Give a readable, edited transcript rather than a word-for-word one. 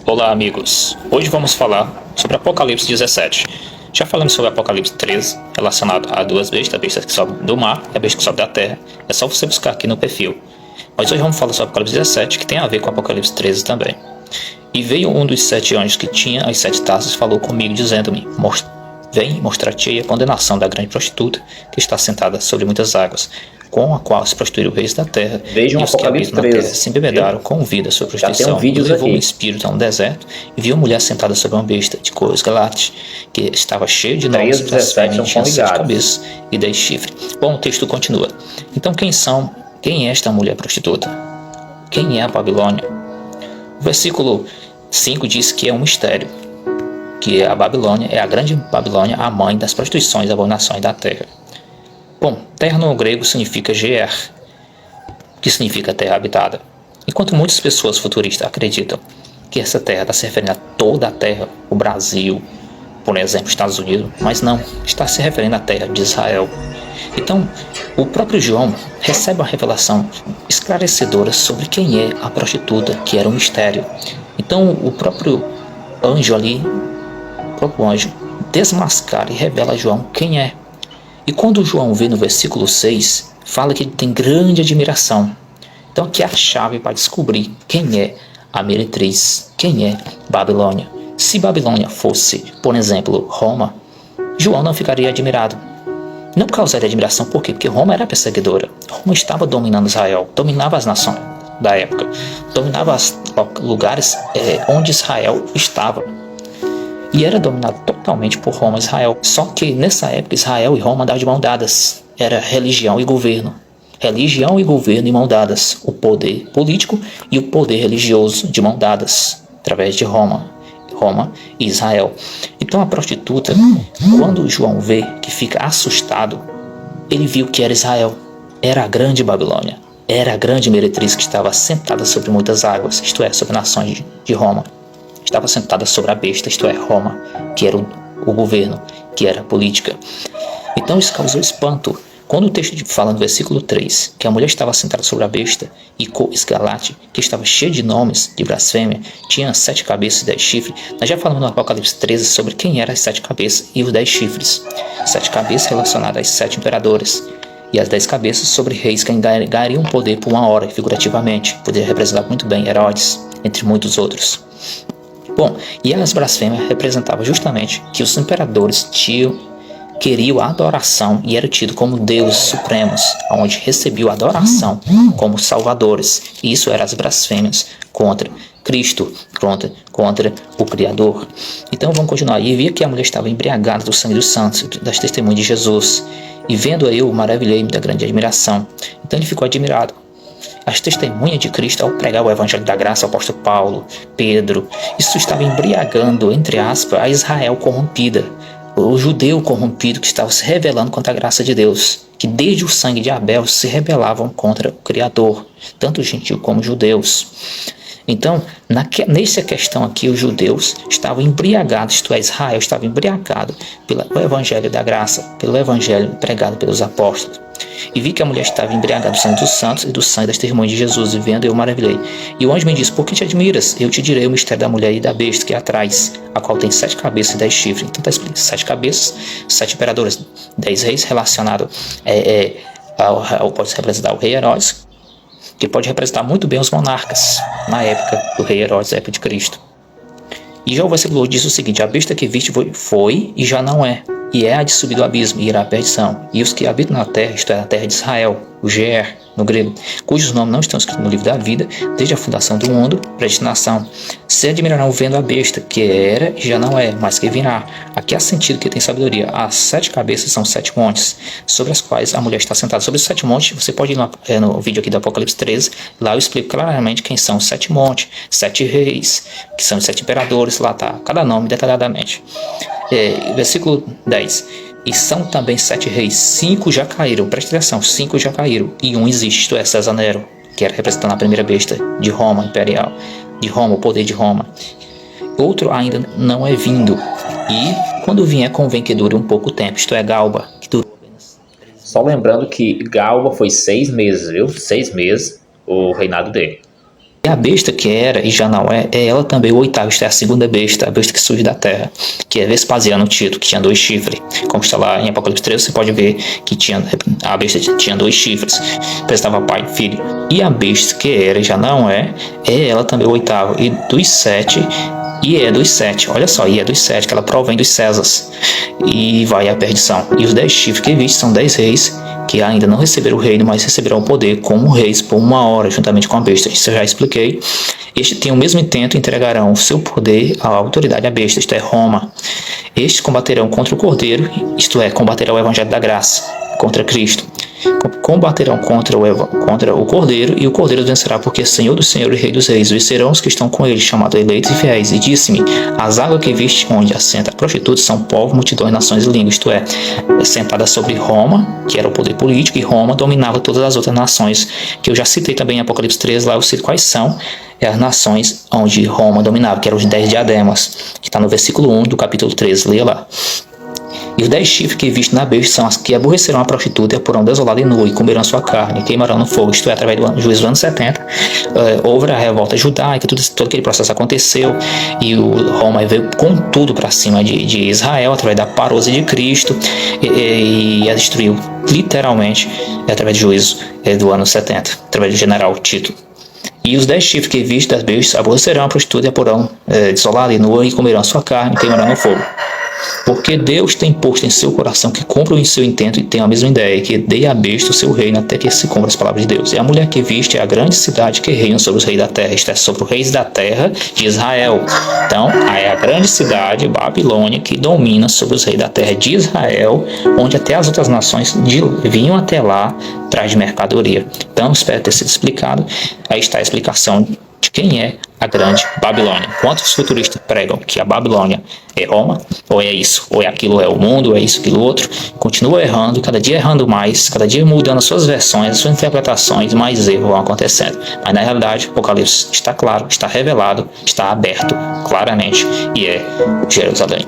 Olá, amigos. Hoje vamos falar sobre Apocalipse 17. Já falamos sobre Apocalipse 13, relacionado a duas bestas, a besta que sobe do mar e a besta que sobe da terra. É só você buscar aqui no perfil. Mas hoje vamos falar sobre Apocalipse 17, que tem a ver com Apocalipse 13 também. E veio um dos 7 anjos que tinha as 7 taças e falou comigo, dizendo-me: Vem mostrar-te a condenação da grande prostituta, que está sentada sobre muitas águas, com a qual se prostituiu o reis da terra. Vejam e os que Apocalipse habitam na terra 13, se embebedaram com vida sua prostituição. E levou o espírito a um deserto, e viu uma mulher sentada sobre uma besta de cor escarlate, que estava cheia de nós, e tinha 7 cabeças e 10 chifres. Bom, o texto continua. Então quem é esta mulher prostituta? Quem é a Babilônia? O versículo 5 diz que é um mistério, que a Babilônia é a grande Babilônia, a mãe das prostituições e abominações da terra. Bom, terra no grego significa Geer, que significa terra habitada. Enquanto muitas pessoas futuristas acreditam que essa terra está se referindo a toda a terra, o Brasil, por exemplo, Estados Unidos, mas não, está se referindo à terra de Israel. Então, o próprio João recebe uma revelação esclarecedora sobre quem é a prostituta, que era um mistério. Então, o próprio anjo ali, o próprio anjo, desmascara e revela a João quem é. E quando João vê no versículo 6, fala que ele tem grande admiração. Então aqui é a chave para descobrir quem é a meretriz, quem é Babilônia. Se Babilônia fosse, por exemplo, Roma, João não ficaria admirado. Não causaria admiração, por quê? Porque Roma era perseguidora. Roma estava dominando Israel, dominava as nações da época, dominava os lugares onde Israel estava. E era dominado totalmente por Roma e Israel. Só que nessa época Israel e Roma andavam de mão dadas. Era religião e governo. Religião e governo de mão dadas. O poder político e o poder religioso de mão dadas. Através de Roma e Israel. Então a prostituta, quando João vê que fica assustado, ele viu que era Israel. Era a grande Babilônia. Era a grande meretriz que estava sentada sobre muitas águas. Isto é, sobre nações de Roma. Estava sentada sobre a besta, isto é, Roma, que era o governo, que era a política. Então isso causou espanto. Quando o texto fala no versículo 3, que a mulher estava sentada sobre a besta e cor escarlate, que estava cheia de nomes de blasfêmia, tinha 7 cabeças e 10 chifres, nós já falamos no Apocalipse 13 sobre quem eram as 7 cabeças e os 10 chifres. 7 cabeças relacionadas às 7 imperadores, e as 10 cabeças sobre reis que ganhariam poder por uma hora, figurativamente. Poderia representar muito bem Herodes, entre muitos outros. Bom, e as blasfêmias representavam justamente que os imperadores queriam a adoração e eram tidos como deuses supremos, onde recebiam a adoração como salvadores. E isso eram as blasfêmias contra Cristo, contra o Criador. Então vamos continuar. E via que a mulher estava embriagada do sangue dos santos, das testemunhas de Jesus. E vendo eu, maravilhei-me da grande admiração. Então ele ficou admirado. As testemunhas de Cristo, ao pregar o Evangelho da Graça, o apóstolo Paulo, Pedro, isso estava embriagando, entre aspas, a Israel corrompida, o judeu corrompido que estava se rebelando contra a graça de Deus, que desde o sangue de Abel se rebelavam contra o Criador, tanto gentil como judeus. Então, nessa questão aqui, os judeus estavam embriagados, isto é, Israel estava embriagado pelo Evangelho da Graça, pelo Evangelho pregado pelos apóstolos. E vi que a mulher estava embriagada do sangue dos santos e do sangue das testemunhas de Jesus, e vendo eu maravilhei. E o anjo me disse: por que te admiras? Eu te direi o mistério da mulher e da besta que é atrás, a qual tem 7 cabeças e 10 chifres. Então está explica: 7 cabeças, 7 imperadores, 10 reis, relacionado pode representar o rei Herodes, que pode representar muito bem os monarcas na época do rei Herodes, na época de Cristo. E já o versículo 8 diz o seguinte: a besta que viste foi e já não é, e é a de subir do abismo, e irá à perdição. E os que habitam na terra, isto é, a terra de Israel, o Geer, no grego, cujos nomes não estão escritos no livro da vida, desde a fundação do mundo, predestinação, se admirarão vendo a besta, que era e já não é, mas que virá. Aqui há sentido que tem sabedoria. As 7 cabeças são 7 montes, sobre as quais a mulher está sentada. Sobre os 7 montes, você pode ir no vídeo aqui do Apocalipse 13, lá eu explico claramente quem são os 7 montes, 7 reis, que são os 7 imperadores, lá está cada nome detalhadamente. Versículo 10. E são também 7 reis, 5 já caíram, preste atenção, 5 já caíram, e um existe, isto é, César Nero, que era representando a primeira besta de Roma imperial, de Roma, o poder de Roma. Outro ainda não é vindo, e quando vier convém que dure um pouco tempo, isto é, Galba, que durou apenas 3 anos. Só lembrando que Galba foi 6 meses, viu? 6 meses o reinado dele. E a besta que era e já não é ela também o oitavo, isto é a segunda besta, a besta que surge da terra, que é Vespasiano o Tito, que tinha 2 chifres. Como está lá em Apocalipse 13, você pode ver que a besta tinha 2 chifres, prestava pai e filho. E a besta que era e já não é ela também o oitavo, e dos 7, e é dos 7, olha só, e é dos 7, que ela provém dos Césares, e vai à perdição. E os 10 chifres que viste são 10 reis, que ainda não receberam o reino, mas receberão o poder como reis por 1 hora, juntamente com a besta. Isso eu já expliquei. Este tem o mesmo intento e entregarão o seu poder à autoridade à besta, isto é, Roma. Estes combaterão contra o Cordeiro, isto é, combaterão o Evangelho da Graça, contra Cristo. Combaterão contra o Cordeiro, e o Cordeiro vencerá, porque é Senhor do Senhor e Rei dos Reis. Vencerão os que estão com ele, chamados eleitos e fiéis. E disse-me: as águas que viste onde assenta a prostituta são povos, multidões, nações e línguas. Isto é, sentada sobre Roma, que era o poder político, e Roma dominava todas as outras nações, que eu já citei também em Apocalipse 13, lá eu cito quais são as nações onde Roma dominava, que eram os 10 diademas, que está no versículo 1 do capítulo 13, leia lá. E os 10 chifres que viste na besta são as que aborrecerão a prostituta e a porão desolada e nua, e comerão sua carne, e queimarão no fogo. Isto é, através do juízo do ano 70, houve a revolta judaica, todo aquele processo aconteceu, e o Roma veio com tudo para cima de Israel, através da parousia de Cristo, e a destruiu, literalmente, através do juízo do ano 70, através do general Tito. E os 10 chifres que viste das bestas aborrecerão a prostituta e a porão desolada e nua, e comerão sua carne, e queimarão no fogo. Porque Deus tem posto em seu coração que cumpram em seu intento e tenham a mesma ideia, que dê à besta o seu reino até que se cumpra as palavras de Deus. E a mulher que viste é a grande cidade que reina sobre os reis da terra, isto é, sobre os reis da terra de Israel. Então, é a grande cidade, Babilônia, que domina sobre os reis da terra de Israel, onde até as outras nações vinham até lá atrás de mercadoria. Então, espero ter sido explicado. Aí está a explicação de quem é a grande Babilônia. Quantos futuristas pregam que a Babilônia é Roma, ou é isso, ou é aquilo, é o mundo, ou é isso, aquilo outro, continua errando, cada dia errando mais, cada dia mudando as suas versões, as suas interpretações, mais erros vão acontecendo. Mas na realidade, o Apocalipse está claro, está revelado, está aberto claramente, e é Jerusalém.